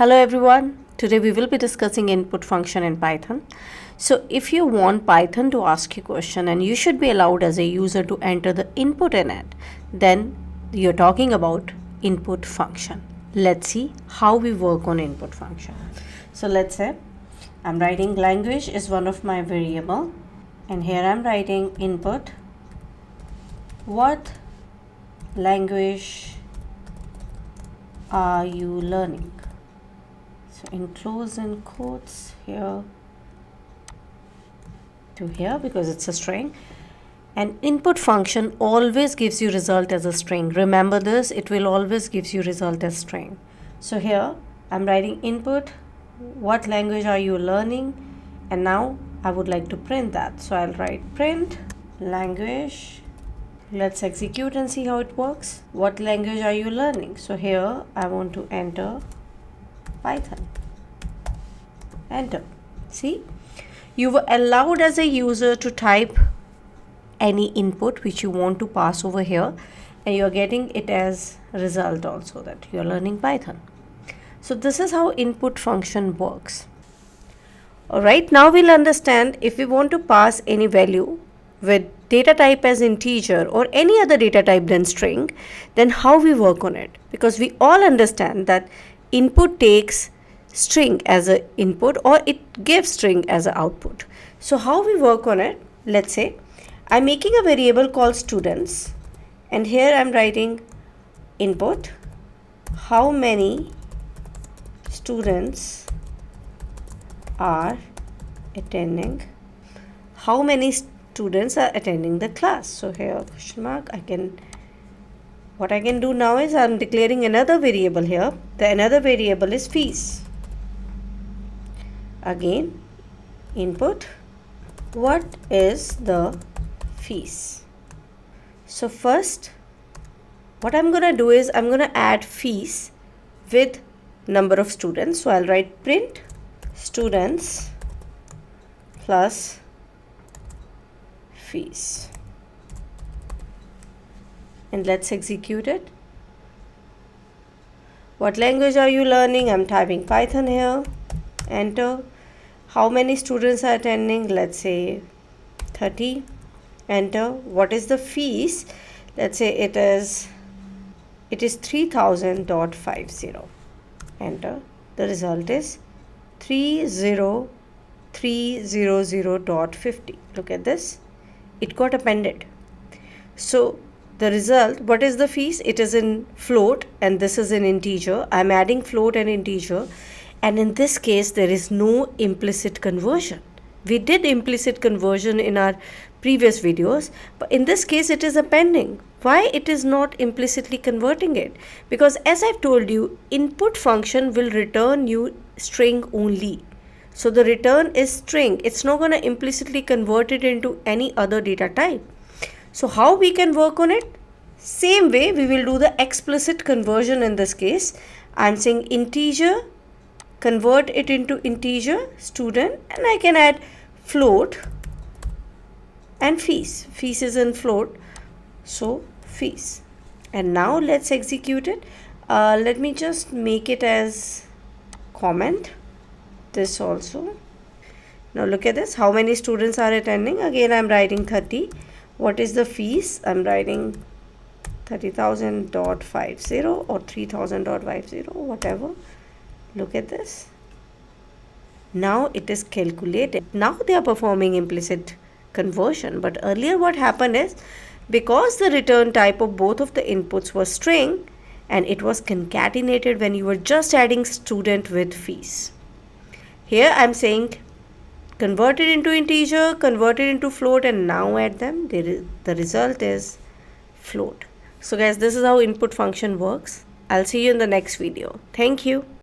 Hello everyone, today we will be discussing input function in Python. So if you want Python to ask you a question and you should be allowed as a user to enter the input in it, then you're talking about input function. Let's see how we work on input function. So let's say I'm writing language is one of my variable and here I'm writing input. What language are you learning? So enclose in quotes here to here because it's a string. And input function always gives you result as a string. Remember this, it will always gives you result as string. So here I'm writing input, what language are you learning? And now I would like to print that. So I'll write print language. Let's execute and see how it works. What language are you learning? So here I want to enter Python. Enter. See, you were allowed as a user to type any input which you want to pass over here, and you're getting it as result also that you're learning Python. So this is how input function works. Alright, now we'll understand if we want to pass any value with data type as integer or any other data type than string, then how we work on it, because we all understand that input takes string as an input or it gives string as an output. So how we work on it, let's say I'm making a variable called students and here I'm writing input, how many students are attending, how many students are attending the class. So here question mark, what I can do now is I'm declaring another variable here. The another variable is fees. Again, input, what is the fees? So first, what I'm going to do is I'm going to add fees with number of students. So I'll write print students plus fees. And let's execute it. What language are you learning? I'm typing Python here. Enter. How many students are attending? Let's say 30. Enter. What is the fees? Let's say it is 3000.50. Enter. The result is 30300.50. Look at this. It got appended. So the result, what is the fees? It is in float and this is in integer. I'm adding float and integer, and in this case there is no implicit conversion. We did implicit conversion in our previous videos, but in this case it is appending. Why it is not implicitly converting it? Because as I've told you, input function will return you string only. So the return is string. It's not going to implicitly convert it into any other data type. So how we can work on it? Same way we will do the explicit conversion in this case. I'm saying integer, convert it into integer, student, and I can add float and fees. Fees is in float, so fees. And now let's execute it. Let me just make it as comment. This also. Now look at this. How many students are attending? Again I'm writing 30. What is the fees? I'm writing 30,000.50 or 3,000.50, whatever. Look at this. Now it is calculated. Now they are performing implicit conversion. But earlier what happened is, because the return type of both of the inputs was string and it was concatenated when you were just adding student with fees. Here I'm saying convert it into integer, convert it into float, and now add them. The result is float. So guys, this is how input function works. I'll see you in the next video. Thank you.